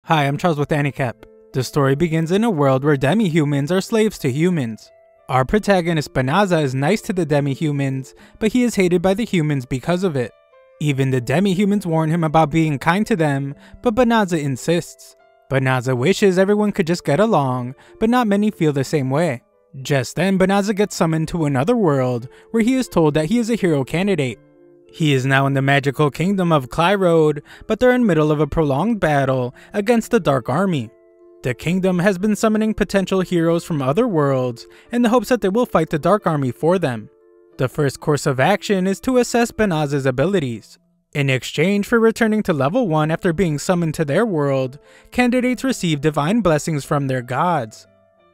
Hi, I'm Charles with AniCap. The story begins in a world where demi-humans are slaves to humans. Our protagonist Banaza is nice to the demi-humans, but he is hated by the humans because of it. Even the demi-humans warn him about being kind to them, but Banaza insists. Banaza wishes everyone could just get along, but not many feel the same way. Just then, Banaza gets summoned to another world, where he is told that he is a hero candidate. He is now in the magical kingdom of Clyrode, but they're in the middle of a prolonged battle against the Dark Army. The kingdom has been summoning potential heroes from other worlds in the hopes that they will fight the Dark Army for them. The first course of action is to assess Banaza's abilities. In exchange for returning to level 1 after being summoned to their world, candidates receive divine blessings from their gods.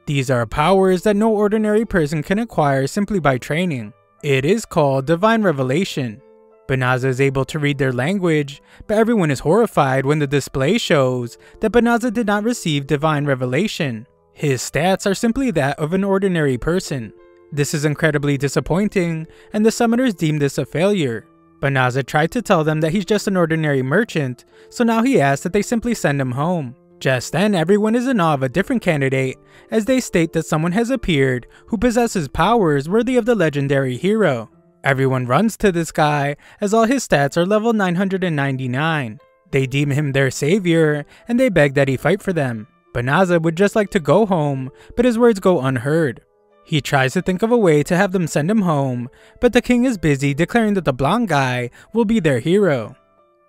These are powers that no ordinary person can acquire simply by training. It is called Divine Revelation. Banaza is able to read their language, but everyone is horrified when the display shows that Banaza did not receive Divine Revelation. His stats are simply that of an ordinary person. This is incredibly disappointing, and the summoners deem this a failure. Banaza tried to tell them that he's just an ordinary merchant, so now he asks that they simply send him home. Just then, everyone is in awe of a different candidate, as they state that someone has appeared who possesses powers worthy of the legendary hero. Everyone runs to this guy, as all his stats are level 999. They deem him their savior, and they beg that he fight for them. Banaza would just like to go home, but his words go unheard. He tries to think of a way to have them send him home, but the king is busy declaring that the blonde guy will be their hero.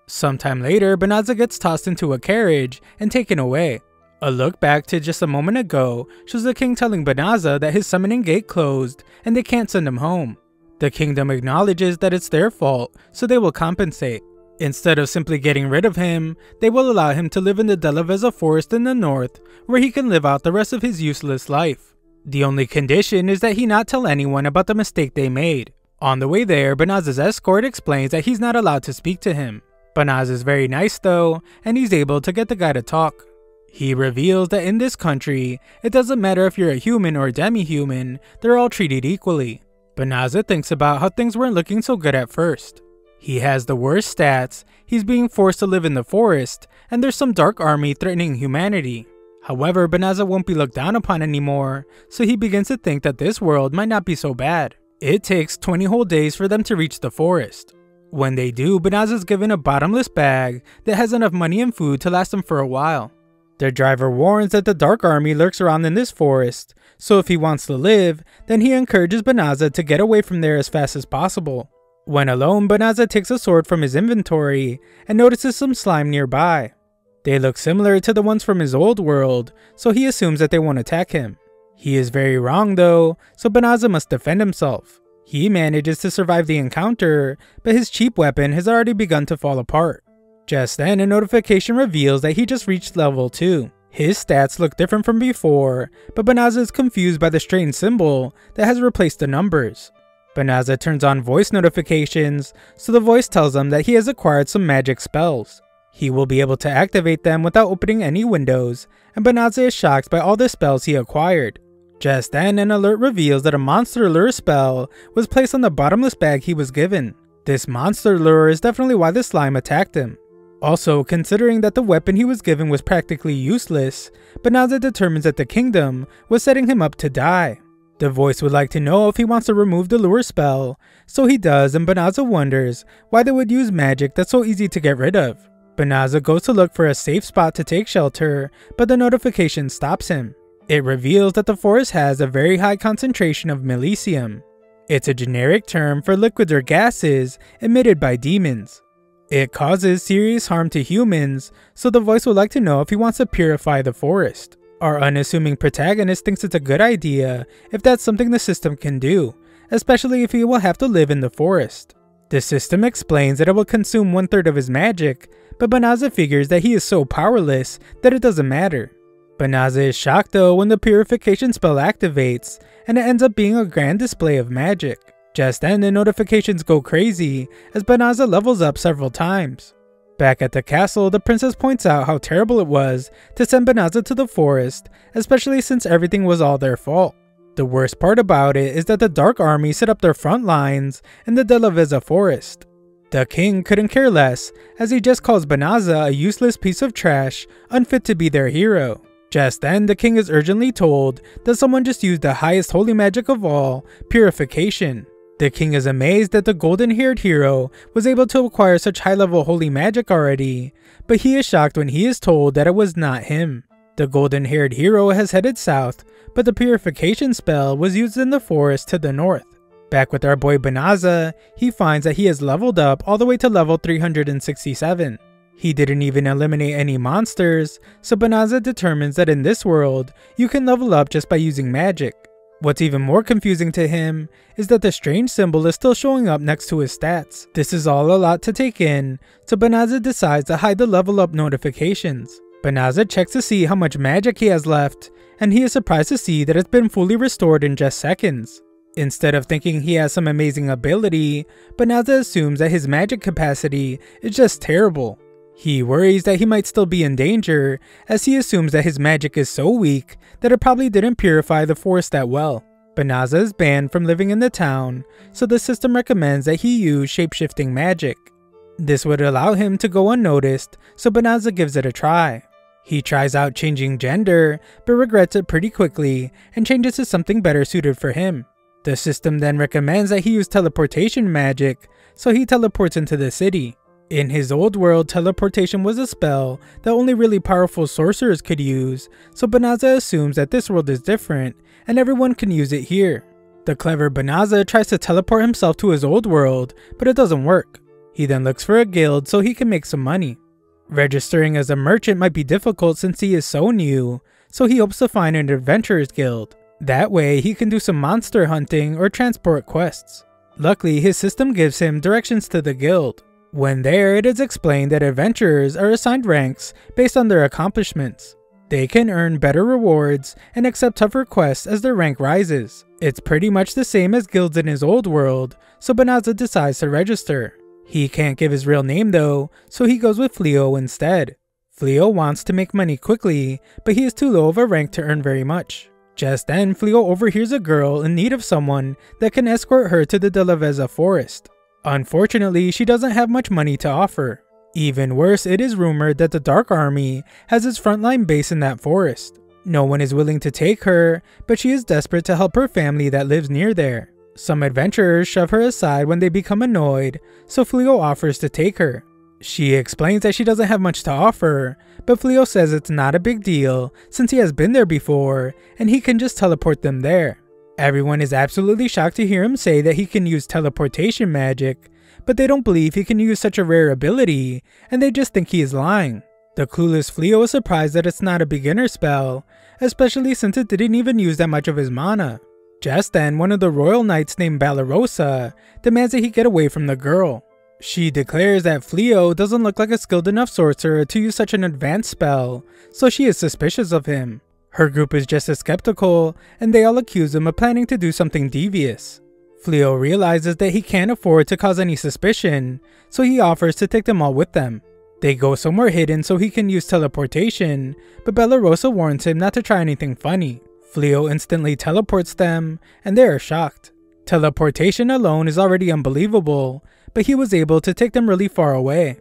Sometime later, Banaza gets tossed into a carriage and taken away. A look back to just a moment ago shows the king telling Banaza that his summoning gate closed and they can't send him home. The kingdom acknowledges that it's their fault, so they will compensate. Instead of simply getting rid of him, they will allow him to live in the Delaveza forest in the north, where he can live out the rest of his useless life. The only condition is that he not tell anyone about the mistake they made. On the way there, Banaza's escort explains that he's not allowed to speak to him. Banaza is very nice though, and he's able to get the guy to talk. He reveals that in this country, it doesn't matter if you're a human or a demi-human, they're all treated equally. Banaza thinks about how things weren't looking so good at first. He has the worst stats, he's being forced to live in the forest, and there's some dark army threatening humanity. However, Banaza won't be looked down upon anymore, so he begins to think that this world might not be so bad. It takes 20 whole days for them to reach the forest. When they do, Banaza is given a bottomless bag that has enough money and food to last them for a while. Their driver warns that the Dark Army lurks around in this forest, so if he wants to live, then he encourages Banaza to get away from there as fast as possible. When alone, Banaza takes a sword from his inventory and notices some slime nearby. They look similar to the ones from his old world, so he assumes that they won't attack him. He is very wrong though, so Banaza must defend himself. He manages to survive the encounter, but his cheap weapon has already begun to fall apart. Just then, a notification reveals that he just reached level 2. His stats look different from before, but Banaza is confused by the strange symbol that has replaced the numbers. Banaza turns on voice notifications, so the voice tells him that he has acquired some magic spells. He will be able to activate them without opening any windows, and Banaza is shocked by all the spells he acquired. Just then, an alert reveals that a monster lure spell was placed on the bottomless bag he was given. This monster lure is definitely why the slime attacked him. Also, considering that the weapon he was given was practically useless, Banaza determines that the kingdom was setting him up to die. The voice would like to know if he wants to remove the lure spell, so he does, and Banaza wonders why they would use magic that's so easy to get rid of. Banaza goes to look for a safe spot to take shelter, but the notification stops him. It reveals that the forest has a very high concentration of milicium. It's a generic term for liquids or gases emitted by demons. It causes serious harm to humans, so the voice would like to know if he wants to purify the forest. Our unassuming protagonist thinks it's a good idea if that's something the system can do, especially if he will have to live in the forest. The system explains that it will consume 1/3 of his magic, but Banaza figures that he is so powerless that it doesn't matter. Banaza is shocked though when the purification spell activates, and it ends up being a grand display of magic. Just then, the notifications go crazy as Banaza levels up several times. Back at the castle, the princess points out how terrible it was to send Banaza to the forest, especially since everything was all their fault. The worst part about it is that the Dark Army set up their front lines in the Delaveza forest. The king couldn't care less, as he just calls Banaza a useless piece of trash, unfit to be their hero. Just then, the king is urgently told that someone just used the highest holy magic of all, purification. The king is amazed that the golden-haired hero was able to acquire such high-level holy magic already, but he is shocked when he is told that it was not him. The golden-haired hero has headed south, but the purification spell was used in the forest to the north. Back with our boy Banaza, he finds that he has leveled up all the way to level 367. He didn't even eliminate any monsters, so Banaza determines that in this world, you can level up just by using magic. What's even more confusing to him is that the strange symbol is still showing up next to his stats. This is all a lot to take in, so Banaza decides to hide the level up notifications. Banaza checks to see how much magic he has left, and he is surprised to see that it's been fully restored in just seconds. Instead of thinking he has some amazing ability, Banaza assumes that his magic capacity is just terrible. He worries that he might still be in danger, as he assumes that his magic is so weak that it probably didn't purify the forest that well. Banaza is banned from living in the town, so the system recommends that he use shape-shifting magic. This would allow him to go unnoticed, so Banaza gives it a try. He tries out changing gender, but regrets it pretty quickly and changes to something better suited for him. The system then recommends that he use teleportation magic, so he teleports into the city. In his old world, teleportation was a spell that only really powerful sorcerers could use, so Banaza assumes that this world is different, and everyone can use it here. The clever Banaza tries to teleport himself to his old world, but it doesn't work. He then looks for a guild so he can make some money. Registering as a merchant might be difficult since he is so new, so he hopes to find an adventurer's guild. That way, he can do some monster hunting or transport quests. Luckily, his system gives him directions to the guild. When there, it is explained that adventurers are assigned ranks based on their accomplishments. They can earn better rewards and accept tougher quests as their rank rises. It's pretty much the same as guilds in his old world, so Banaza decides to register. He can't give his real name though, so he goes with Fleo instead. Fleo wants to make money quickly, but he is too low of a rank to earn very much. Just then, Fleo overhears a girl in need of someone that can escort her to the De La Veza forest. Unfortunately, she doesn't have much money to offer. Even worse, it is rumored that the Dark Army has its frontline base in that forest. No one is willing to take her, but she is desperate to help her family that lives near there. Some adventurers shove her aside when they become annoyed, so Fleo offers to take her. She explains that she doesn't have much to offer, but Fleo says it's not a big deal since he has been there before and he can just teleport them there. Everyone is absolutely shocked to hear him say that he can use teleportation magic, but they don't believe he can use such a rare ability and they just think he is lying. The clueless Fleo is surprised that it's not a beginner spell, especially since it didn't even use that much of his mana. Just then, one of the royal knights named Balarosa demands that he get away from the girl. She declares that Fleo doesn't look like a skilled enough sorcerer to use such an advanced spell, so she is suspicious of him. Her group is just as skeptical, and they all accuse him of planning to do something devious. Fleo realizes that he can't afford to cause any suspicion, so he offers to take them all with them. They go somewhere hidden so he can use teleportation, but Balarosa warns him not to try anything funny. Fleo instantly teleports them, and they are shocked. Teleportation alone is already unbelievable, but he was able to take them really far away.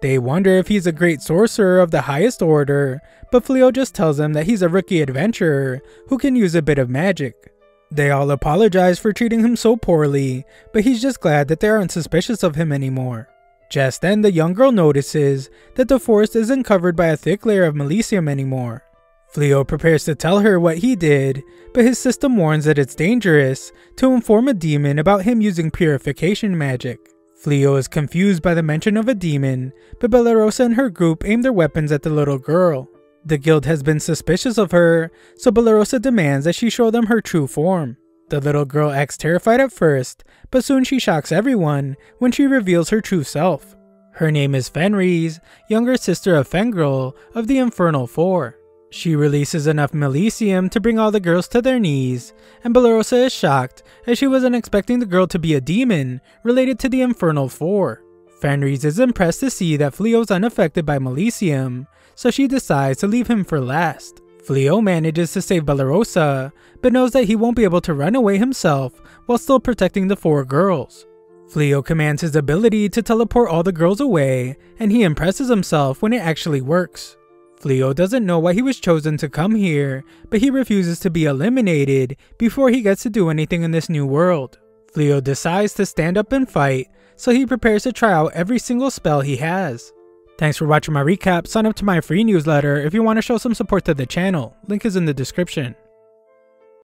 They wonder if he's a great sorcerer of the highest order, but Fleo just tells them that he's a rookie adventurer who can use a bit of magic. They all apologize for treating him so poorly, but he's just glad that they aren't suspicious of him anymore. Just then, the young girl notices that the forest isn't covered by a thick layer of Melicium anymore. Fleo prepares to tell her what he did, but his system warns that it's dangerous to inform a demon about him using purification magic. Fleo is confused by the mention of a demon, but Balarosa and her group aim their weapons at the little girl. The guild has been suspicious of her, so Balarosa demands that she show them her true form. The little girl acts terrified at first, but soon she shocks everyone when she reveals her true self. Her name is Fenris, younger sister of Fengrel of the Infernal Four. She releases enough Melicium to bring all the girls to their knees, and Balarosa is shocked as she wasn't expecting the girl to be a demon related to the Infernal Four. Fenris is impressed to see that Fleo is unaffected by Melicium, so she decides to leave him for last. Fleo manages to save Balarosa, but knows that he won't be able to run away himself while still protecting the four girls. Fleo commands his ability to teleport all the girls away, and he impresses himself when it actually works. Fleo doesn't know why he was chosen to come here, but he refuses to be eliminated before he gets to do anything in this new world. Fleo decides to stand up and fight, so he prepares to try out every single spell he has. Thanks for watching my recap. Sign up to my free newsletter if you want to show some support to the channel. Link is in the description.